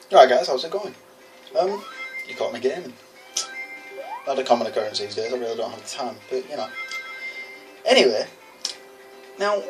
Alright guys, how's it going? You caught me gaming. Not a common occurrence these days, I really don't have the time, but you know. Anyway, now,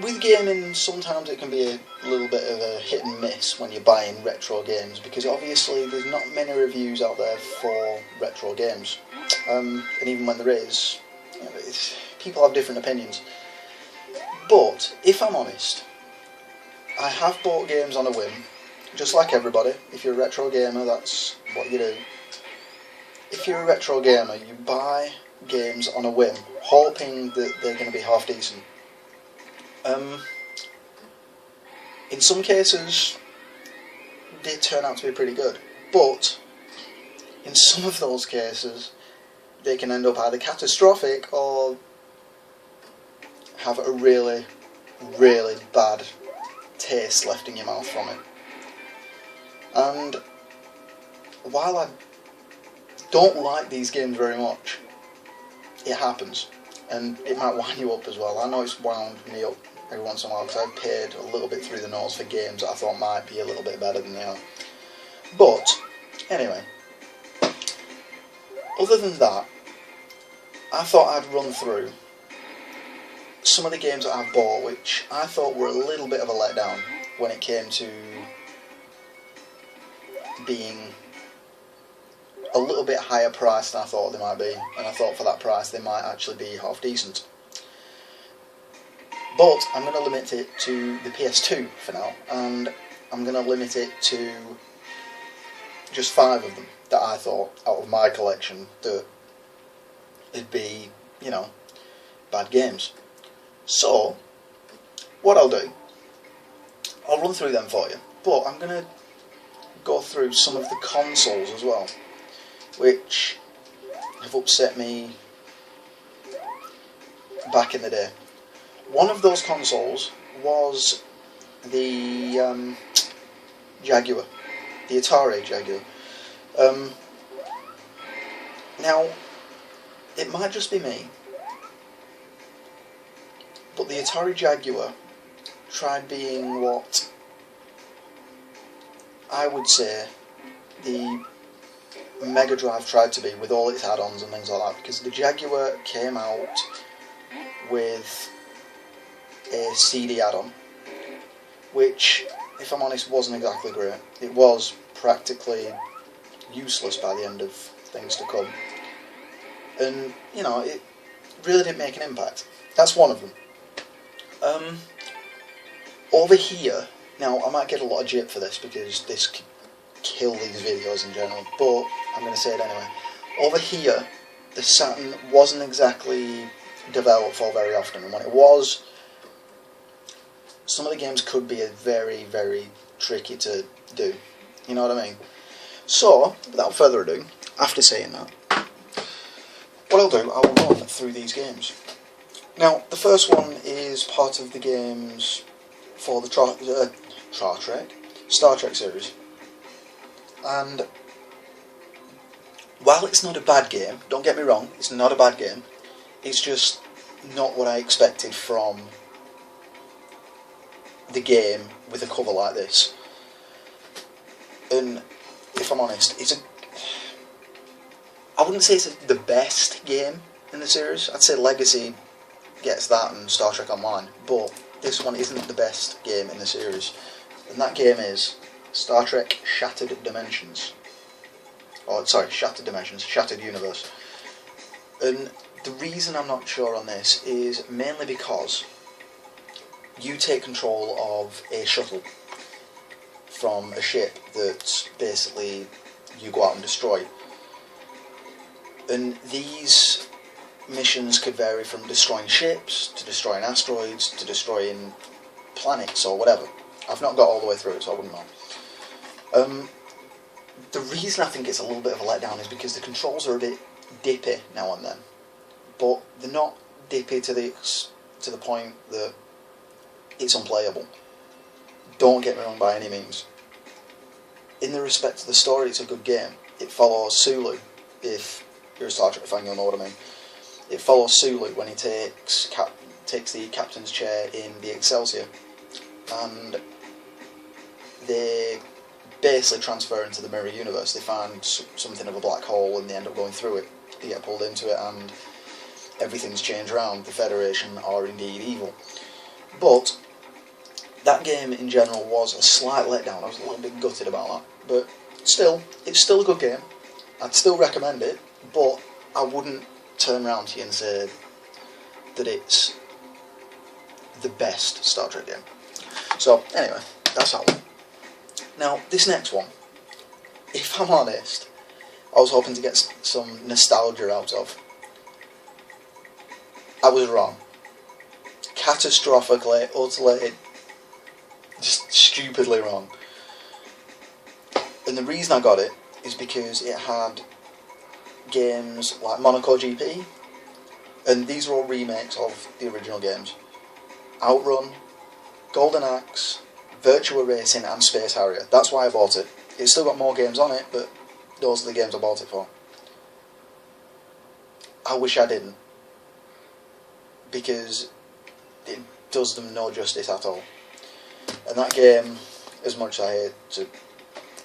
with gaming, sometimes it can be a little bit of a hit and miss when you're buying retro games, because obviously there's not many reviews out there for retro games. And even when there is, you know, people have different opinions. But, if I'm honest, I have bought games on a whim, just like everybody. If you're a retro gamer, that's what you do. If you're a retro gamer, you buy games on a whim, hoping that they're going to be half decent. In some cases, they turn out to be pretty good, but in some of those cases, they can end up either catastrophic or have a really, really bad taste left in your mouth from it. And while I don't like these games very much, it happens, and it might wind you up as well. I know it's wound me up every once in a while because I've paid a little bit through the nose for games that I thought might be a little bit better than they are. But anyway, other than that, I thought I'd run through some of the games that I've bought which I thought were a little bit of a letdown when it came to being a little bit higher priced than I thought they might be, and I thought for that price they might actually be half decent. But I'm going to limit it to the PS2 for now, and I'm going to limit it to just 5 of them that I thought, out of my collection, that it'd be, you know, bad games. So, what I'll do, I'll run through them for you, but I'm going to go through some of the consoles as well, which have upset me back in the day. One of those consoles was the Jaguar, the Atari Jaguar. Now, it might just be me, but the Atari Jaguar tried being what I would say the Mega Drive tried to be, with all its add-ons and things like that, because the Jaguar came out with a CD add-on, which, if I'm honest, wasn't exactly great. It was practically useless by the end of things to come, and you know, it really didn't make an impact. That's one of them. Over here, now I might get a lot of jip for this because this could kill these videos in general, but I'm going to say it anyway. Over here, the Saturn wasn't exactly developed for very often, and when it was, some of the games could be very, very tricky to do. You know what I mean? So, without further ado, after saying that, what I'll do, I will run through these games. Now, the first one is part of the games for the Star Trek series. And while it's not a bad game, don't get me wrong, it's not a bad game, it's just not what I expected from the game with a cover like this. And if I'm honest, I wouldn't say it's the best game in the series. I'd say Legacy gets that and Star Trek Online, but this one isn't the best game in the series, and that game is Star Trek Shattered Dimensions. Oh, sorry, Shattered Dimensions, Shattered Universe. And the reason I'm not sure on this is mainly because you take control of a shuttle from a ship that basically you go out and destroy. And these missions could vary from destroying ships, to destroying asteroids, to destroying planets or whatever. I've not got all the way through it, so I wouldn't know. The reason I think it's a little bit of a letdown is because the controls are a bit dippy now and then, but they're not dippy to the point that it's unplayable. Don't get me wrong by any means. In the respect to the story, it's a good game. It follows Sulu. If you're a Star Trek fan, you'll know what I mean. It follows Sulu when he takes the captain's chair in the Excelsior, and they basically transfer into the mirror universe. They find something of a black hole and they end up going through it. They get pulled into it and everything's changed around. The Federation are indeed evil. But that game in general was a slight letdown. I was a little bit gutted about that. But still, it's still a good game. I'd still recommend it, but I wouldn't turn around to you and say that it's the best Star Trek game. So, anyway, that's that one. Now, this next one, if I'm honest, I was hoping to get some nostalgia out of. I was wrong. Catastrophically, utterly, just stupidly wrong. And the reason I got it is because it had games like Monaco GP, and these are all remakes of the original games. Outrun, Golden Axe, Virtua Racing and Space Harrier. That's why I bought it. It's still got more games on it, but those are the games I bought it for. I wish I didn't, because it does them no justice at all. And that game, as much as I hate to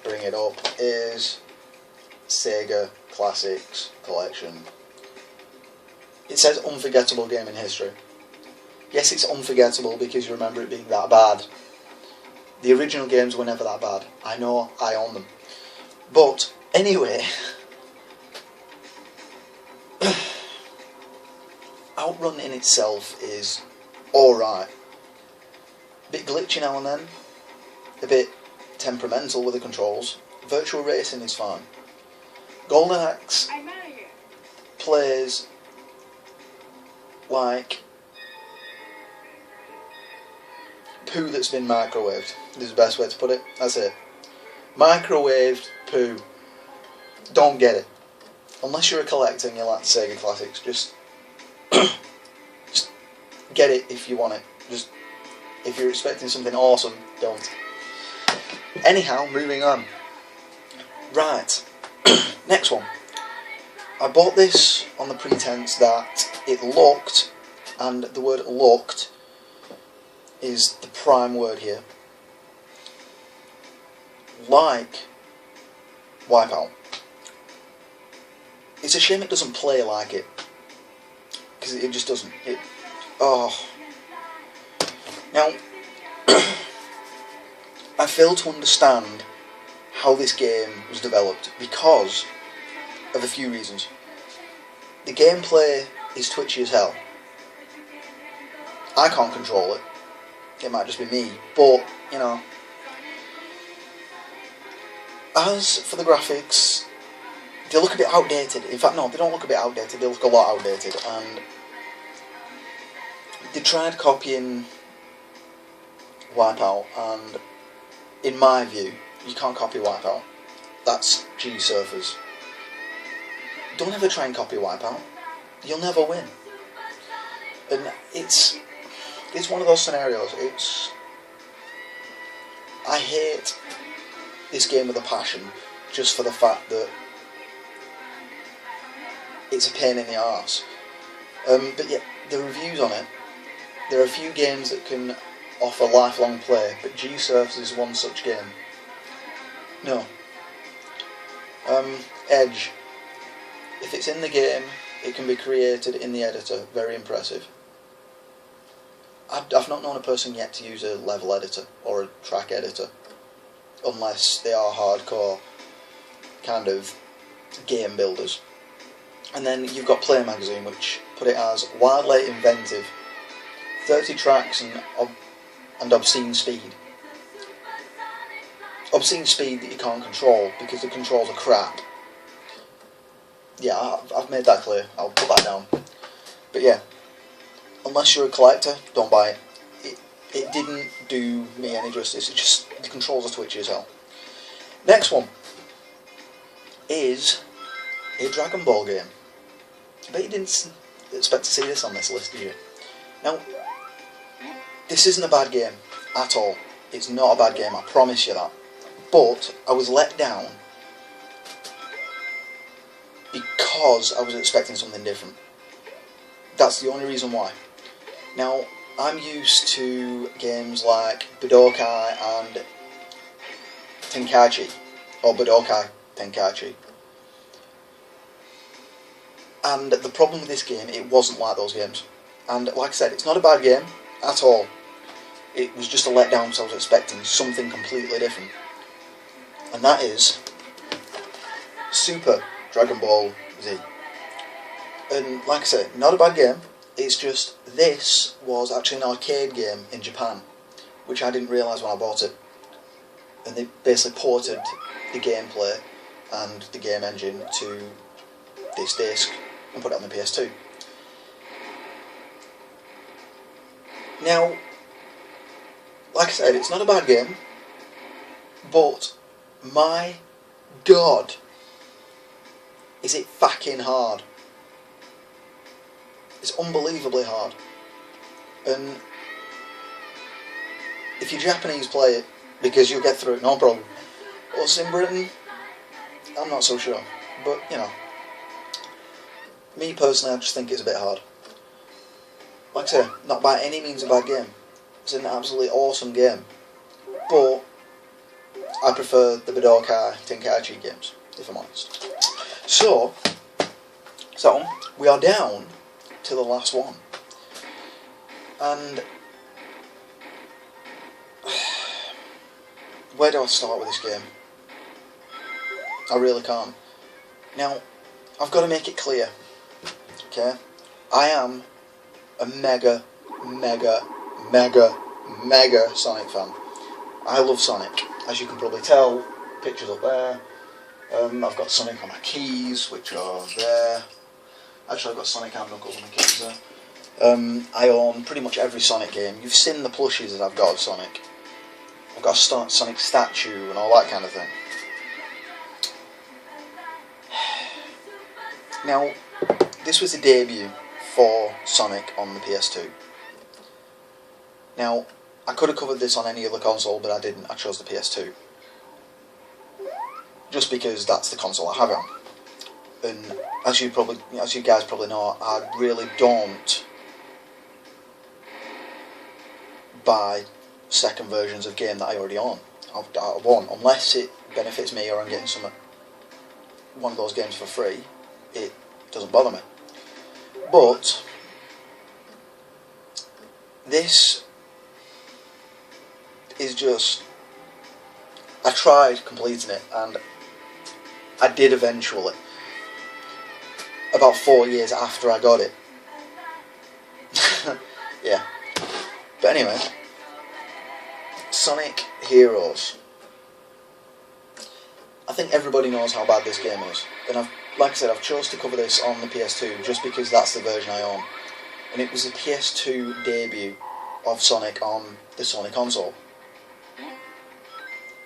bring it up, is Sega Classics Collection. It says unforgettable game in history. Yes, it's unforgettable because you remember it being that bad. The original games were never that bad. I know, I own them. But, anyway, Outrun in itself is alright. A bit glitchy now and then, a bit temperamental with the controls. Virtual Racing is fine. Golden Axe plays like poo that's been microwaved. This is the best way to put it. That's it. Microwaved poo. Don't get it. Unless you're a collector and you like Sega Classics, just get it if you want it. Just if you're expecting something awesome, don't. Anyhow, moving on. Right. Next one. I bought this on the pretense that it looked, and the word looked is the prime word here, like Wipeout. It's a shame it doesn't play like it, because it just doesn't. Now, I fail to understand how this game was developed because of a few reasons. The gameplay is twitchy as hell. I can't control it. It might just be me, but, you know. As for the graphics, they look a bit outdated. In fact, no, they don't look a bit outdated, they look a lot outdated, and they tried copying Wipeout, and in my view, you can't copy Wipeout. That's G-Surfers. Don't ever try and copy Wipeout. You'll never win. And it's one of those scenarios. I hate this game with a passion just for the fact that it's a pain in the arse. But yet, the reviews on it, there are a few games that can offer lifelong play, but G-Surfers is one such game. No. Edge. If it's in the game, it can be created in the editor. Very impressive. I've not known a person yet to use a level editor or a track editor, unless they are hardcore kind of game builders. And then you've got Play Magazine, which put it as wildly inventive, 30 tracks and obscene speed. Obscene speed that you can't control because the controls are crap. Yeah, I've made that clear. I'll put that down. But yeah, unless you're a collector, don't buy it. It didn't do me any justice. It just, the controls are twitchy as hell. Next one is a Dragon Ball game. I bet you didn't expect to see this on this list, did you? Now, this isn't a bad game at all. It's not a bad game, I promise you that. But I was let down because I was expecting something different. That's the only reason why. Now, I'm used to games like Budokai and Tenkaichi, or Budokai Tenkaichi. And the problem with this game, it wasn't like those games. And like I said, it's not a bad game at all. It was just a letdown because I was expecting something completely different. And that is Super Dragon Ball Z. And like I said, not a bad game. It's just this was actually an arcade game in Japan, which I didn't realise when I bought it. And they basically ported the gameplay and the game engine to this disc and put it on the PS2. Now, like I said, it's not a bad game, but my God, is it fucking hard. It's unbelievably hard. And if you're Japanese, play it, because you'll get through it, no problem. Us in Britain, I'm not so sure. But, you know, me personally, I just think it's a bit hard. Like I say, not by any means a bad game. It's an absolutely awesome game. But I prefer the Budokai Tenkaichi games, if I'm honest. So we are down to the last one. And where do I start with this game? I really can't. Now, I've got to make it clear, okay? I am a mega Sonic fan. I love Sonic, as you can probably tell. Pictures up there. I've got Sonic on my keys, which are there. Actually, I've got Sonic and Knuckles on my keys there. I own pretty much every Sonic game. You've seen the plushies that I've got of Sonic. I've got a Sonic statue and all that kind of thing. Now, this was the debut for Sonic on the PS2. Now, I could have covered this on any other console, but I didn't. I chose the PS2. Just because that's the console I have it on. And as you guys probably know, I really don't buy second versions of game that I already own. I won't, unless it benefits me or I'm getting one of those games for free. It doesn't bother me. But this is just, I tried completing it, and I did eventually, about 4 years after I got it. Yeah. But anyway, Sonic Heroes. I think everybody knows how bad this game is, and like I said, I've chose to cover this on the PS2 just because that's the version I own, and it was the PS2 debut of Sonic on the Sony console.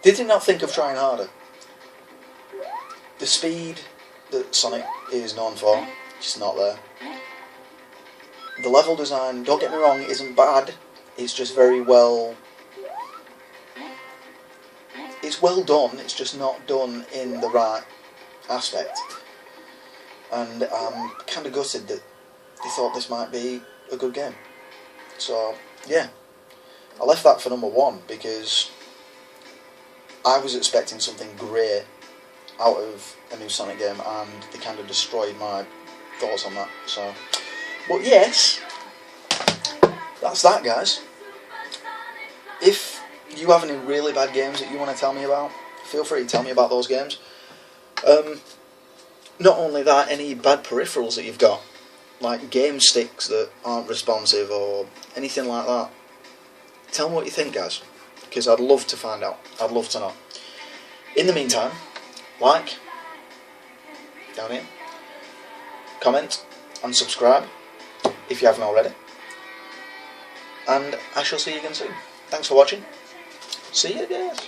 Did you not think of trying harder? The speed that Sonic is known for, just not there. The level design, don't get me wrong, isn't bad. It's just very well... It's well done, it's just not done in the right aspect. And I'm kind of gutted that they thought this might be a good game. So, yeah. I left that for number 1 because I was expecting something great out of a new Sonic game, and they kind of destroyed my thoughts on that. So, but yes, that's that, guys. If you have any really bad games that you want to tell me about, feel free to tell me about those games. Not only that, any bad peripherals that you've got, like game sticks that aren't responsive or anything like that. Tell me what you think, guys, because I'd love to find out. I'd love to know. In the meantime, like down here, comment and subscribe if you haven't already, and I shall see you again soon. Thanks for watching. See you guys.